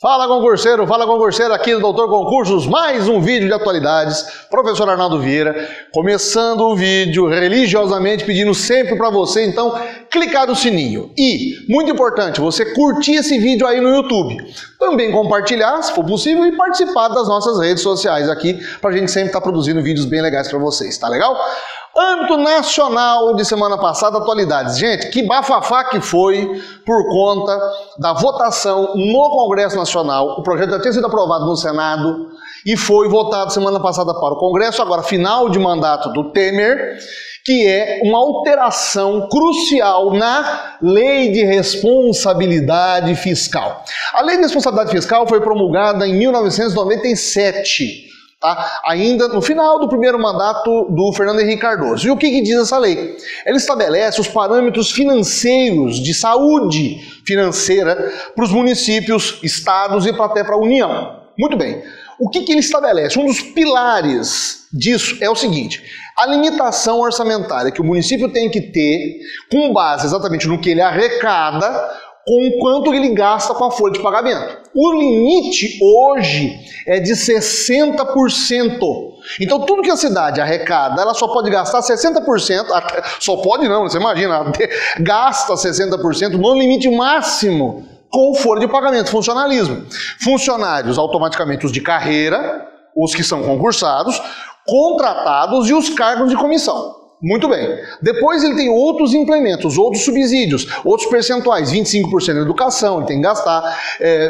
Fala concurseiro, aqui do Doutor Concursos, mais um vídeo de atualidades, professor Arnaldo Vieira, começando o vídeo religiosamente, pedindo sempre para você, então, clicar no sininho e, muito importante, você curtir esse vídeo aí no YouTube, também compartilhar, se for possível, e participar das nossas redes sociais aqui, pra gente sempre estar produzindo vídeos bem legais para vocês, tá legal? Âmbito nacional de semana passada, atualidades. Gente, que bafafá que foi por conta da votação no Congresso Nacional. O projeto já tinha sido aprovado no Senado e foi votado semana passada para o Congresso, agora final de mandato do Temer, que é uma alteração crucial na Lei de Responsabilidade Fiscal. A Lei de Responsabilidade Fiscal foi promulgada em 1997. Tá? Ainda no final do primeiro mandato do Fernando Henrique Cardoso. E o que diz essa lei? Ela estabelece os parâmetros financeiros de saúde financeira para os municípios, estados e até para a União. Muito bem. O que ele estabelece? Um dos pilares disso é o seguinte: a limitação orçamentária que o município tem que ter com base exatamente no que ele arrecada, com quanto ele gasta com a folha de pagamento. O limite hoje é de 60%. Então tudo que a cidade arrecada, ela só pode gastar 60%, só pode não, você imagina, gasta 60% no limite máximo com folha de pagamento, funcionalismo. Funcionários automaticamente os de carreira, os que são concursados, contratados e os cargos de comissão. Muito bem. Depois ele tem outros implementos, outros subsídios, outros percentuais, 25% na educação, ele tem que gastar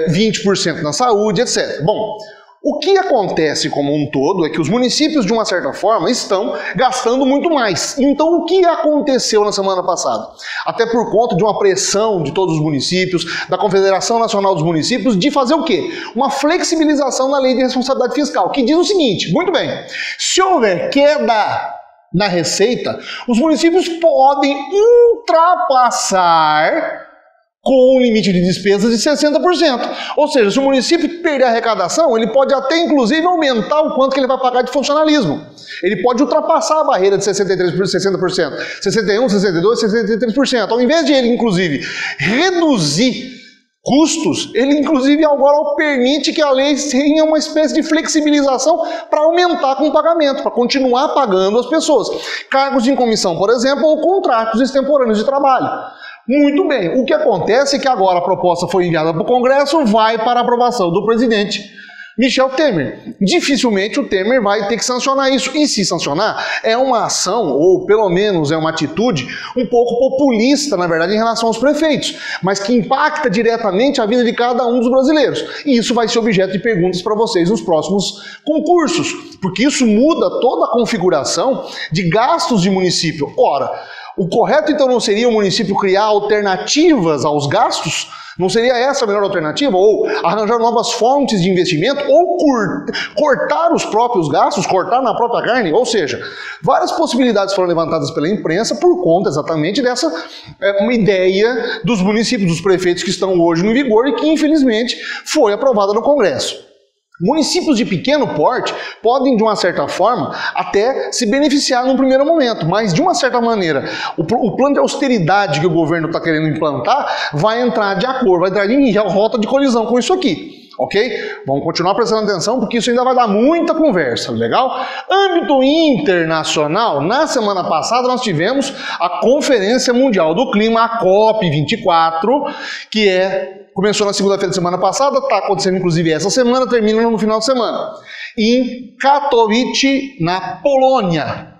20% na saúde, etc. Bom, o que acontece como um todo é que os municípios, de uma certa forma, estão gastando muito mais. Então, o que aconteceu na semana passada? Até por conta de uma pressão de todos os municípios, da Confederação Nacional dos Municípios, de fazer o quê? Uma flexibilização na Lei de Responsabilidade Fiscal, que diz o seguinte, muito bem, se houver queda na receita, os municípios podem ultrapassar com um limite de despesas de 60%. Ou seja, se o município perder a arrecadação, ele pode até inclusive aumentar o quanto que ele vai pagar de funcionalismo. Ele pode ultrapassar a barreira de 63%, 60%, 61%, 62%, 63%. Ao invés de ele, inclusive, reduzir custos, ele inclusive agora permite que a lei tenha uma espécie de flexibilização para aumentar com o pagamento, para continuar pagando as pessoas. Cargos de comissão, por exemplo, ou contratos extemporâneos de trabalho. Muito bem, o que acontece é que agora a proposta foi enviada para o Congresso, vai para a aprovação do presidente Michel Temer. Dificilmente o Temer vai ter que sancionar isso. E se sancionar, é uma ação, ou pelo menos é uma atitude, um pouco populista, na verdade, em relação aos prefeitos, mas que impacta diretamente a vida de cada um dos brasileiros. E isso vai ser objeto de perguntas para vocês nos próximos concursos, porque isso muda toda a configuração de gastos de município. Ora, o correto então não seria o município criar alternativas aos gastos? Não seria essa a melhor alternativa? Ou arranjar novas fontes de investimento? Ou cortar os próprios gastos, cortar na própria carne? Ou seja, várias possibilidades foram levantadas pela imprensa por conta exatamente dessa uma ideia dos municípios, dos prefeitos que estão hoje no vigor e que infelizmente foi aprovada no Congresso. Municípios de pequeno porte podem, de uma certa forma, até se beneficiar num primeiro momento, mas de uma certa maneira, o plano de austeridade que o governo está querendo implantar vai entrar de acordo, vai entrar em rota de colisão com isso aqui. Ok? Vamos continuar prestando atenção porque isso ainda vai dar muita conversa, legal? Âmbito internacional, na semana passada nós tivemos a Conferência Mundial do Clima, a COP24, que começou na segunda-feira da semana passada, está acontecendo inclusive essa semana, termina no final de semana, em Katowice, na Polônia.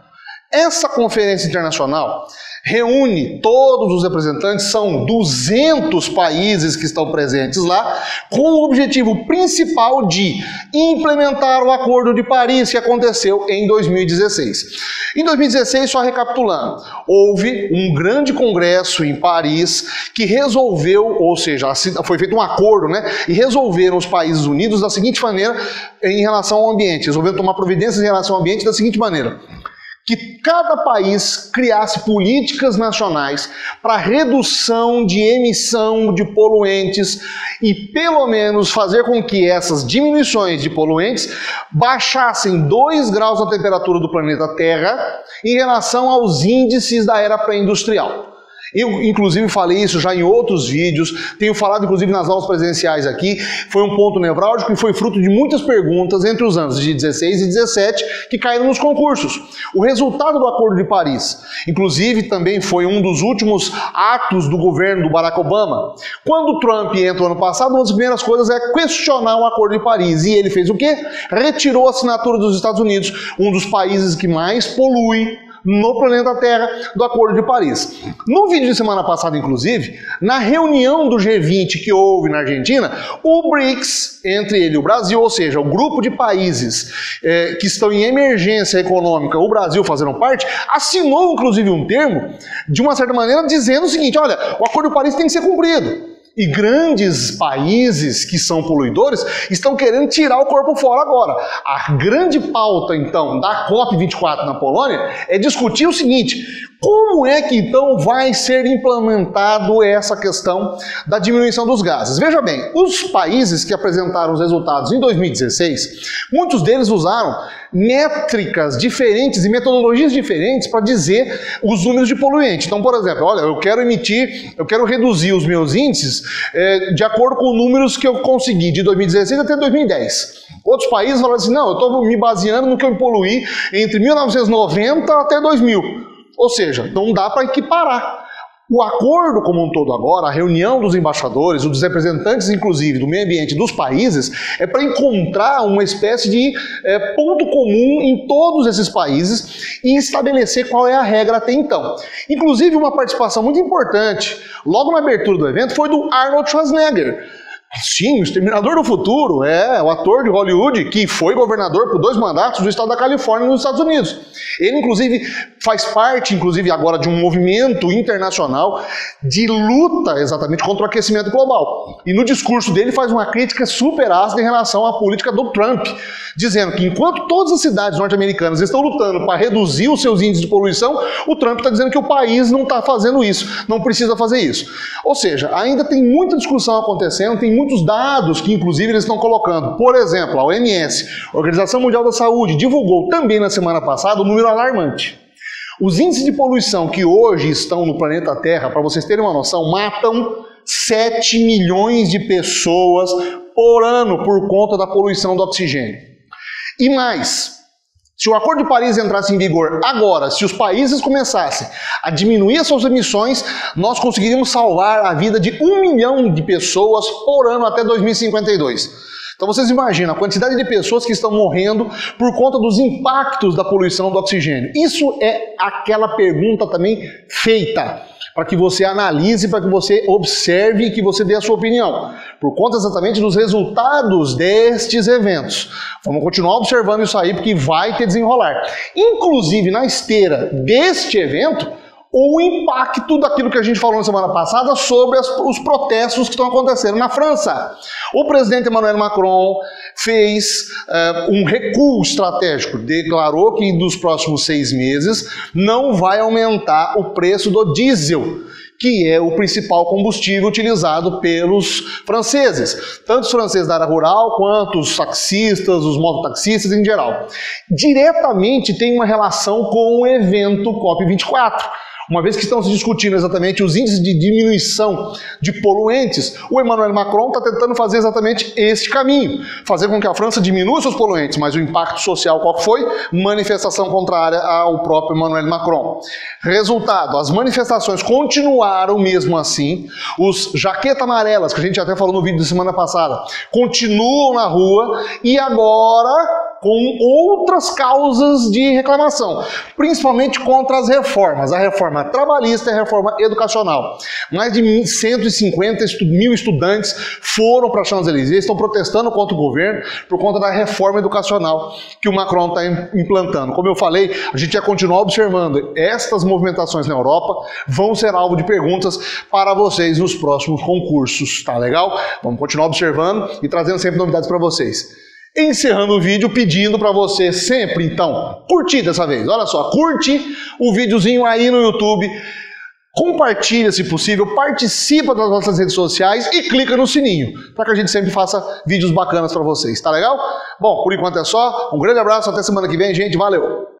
Essa conferência internacional reúne todos os representantes, são 200 países que estão presentes lá, com o objetivo principal de implementar o Acordo de Paris que aconteceu em 2016. Em 2016, só recapitulando, houve um grande congresso em Paris que resolveu, ou seja, foi feito um acordo, né? E resolveram os países unidos da seguinte maneira em relação ao ambiente, resolveram tomar providências em relação ao ambiente da seguinte maneira: que cada país criasse políticas nacionais para redução de emissão de poluentes e pelo menos fazer com que essas diminuições de poluentes baixassem 2 graus a temperatura do planeta Terra em relação aos índices da era pré-industrial. Eu, inclusive, falei isso já em outros vídeos, tenho falado, inclusive, nas aulas presenciais aqui. Foi um ponto nevrálgico e foi fruto de muitas perguntas entre os anos de 16 e 17 que caíram nos concursos. O resultado do Acordo de Paris, inclusive, também foi um dos últimos atos do governo do Barack Obama. Quando o Trump entra ano passado, uma das primeiras coisas é questionar o Acordo de Paris. E ele fez o quê? Retirou a assinatura dos Estados Unidos, um dos países que mais polui no planeta Terra, do Acordo de Paris. No vídeo de semana passada, inclusive, na reunião do G20 que houve na Argentina, o BRICS, entre ele e o Brasil, ou seja, o grupo de países que estão em emergência econômica, o Brasil fazendo parte, assinou, inclusive, um termo, de uma certa maneira, dizendo o seguinte: olha, o Acordo de Paris tem que ser cumprido. E grandes países que são poluidores estão querendo tirar o corpo fora agora. A grande pauta, então, da COP24 na Polônia é discutir o seguinte: como é que, então, vai ser implementado essa questão da diminuição dos gases? Veja bem, os países que apresentaram os resultados em 2016, muitos deles usaram métricas diferentes e metodologias diferentes para dizer os números de poluente. Então, por exemplo, olha, eu quero reduzir os meus índices de acordo com os números que eu consegui de 2016 até 2010. Outros países falaram assim: não, eu estou me baseando no que eu poluí entre 1990 até 2000. Ou seja, não dá para equiparar. O acordo como um todo agora, a reunião dos embaixadores, dos representantes, inclusive, do meio ambiente dos países, é para encontrar uma espécie de ponto comum em todos esses países e estabelecer qual é a regra até então. Inclusive, uma participação muito importante, logo na abertura do evento, foi do Arnold Schwarzenegger. Sim, o Exterminador do Futuro, o ator de Hollywood que foi governador por 2 mandatos do estado da Califórnia nos Estados Unidos. Ele, inclusive, faz parte, inclusive, agora de um movimento internacional de luta exatamente contra o aquecimento global. E no discurso dele faz uma crítica super ácida em relação à política do Trump, dizendo que enquanto todas as cidades norte-americanas estão lutando para reduzir os seus índices de poluição, o Trump está dizendo que o país não está fazendo isso, não precisa fazer isso. Ou seja, ainda tem muita discussão acontecendo, tem muitos dados que, inclusive, eles estão colocando. Por exemplo, a OMS, a Organização Mundial da Saúde, divulgou também na semana passada um número alarmante. Os índices de poluição que hoje estão no planeta Terra, para vocês terem uma noção, matam 7 milhões de pessoas por ano por conta da poluição do oxigênio. E mais, se o Acordo de Paris entrasse em vigor agora, se os países começassem a diminuir as suas emissões, nós conseguiríamos salvar a vida de 1 milhão de pessoas por ano até 2052. Então vocês imaginam a quantidade de pessoas que estão morrendo por conta dos impactos da poluição do oxigênio. Isso é aquela pergunta também feita para que você analise, para que você observe e que você dê a sua opinião, por conta exatamente dos resultados destes eventos. Vamos continuar observando isso aí, porque vai ter desenrolar. Inclusive, na esteira deste evento, o impacto daquilo que a gente falou na semana passada sobre os protestos que estão acontecendo na França. O presidente Emmanuel Macron fez um recuo estratégico, declarou que nos próximos 6 meses não vai aumentar o preço do diesel, que é o principal combustível utilizado pelos franceses, tanto os franceses da área rural quanto os taxistas, os mototaxistas em geral. Diretamente tem uma relação com o evento COP24. Uma vez que estão se discutindo exatamente os índices de diminuição de poluentes, o Emmanuel Macron está tentando fazer exatamente este caminho. Fazer com que a França diminua seus poluentes, mas o impacto social qual foi? Manifestação contrária ao próprio Emmanuel Macron. Resultado, as manifestações continuaram mesmo assim, os jaqueta amarelas, que a gente até falou no vídeo da semana passada, continuam na rua e agora com outras causas de reclamação, principalmente contra as reformas, a reforma trabalhista e a reforma educacional. Mais de 150 mil estudantes foram para Champs-Élysées, estão protestando contra o governo por conta da reforma educacional que o Macron está implantando. Como eu falei, a gente vai continuar observando. Estas movimentações na Europa vão ser alvo de perguntas para vocês nos próximos concursos, tá legal? Vamos continuar observando e trazendo sempre novidades para vocês. Encerrando o vídeo, pedindo para você sempre, então, curtir dessa vez. Olha só, curte o videozinho aí no YouTube, compartilha se possível, participa das nossas redes sociais e clica no sininho, para que a gente sempre faça vídeos bacanas para vocês, tá legal? Bom, por enquanto é só, um grande abraço, até semana que vem, gente, valeu!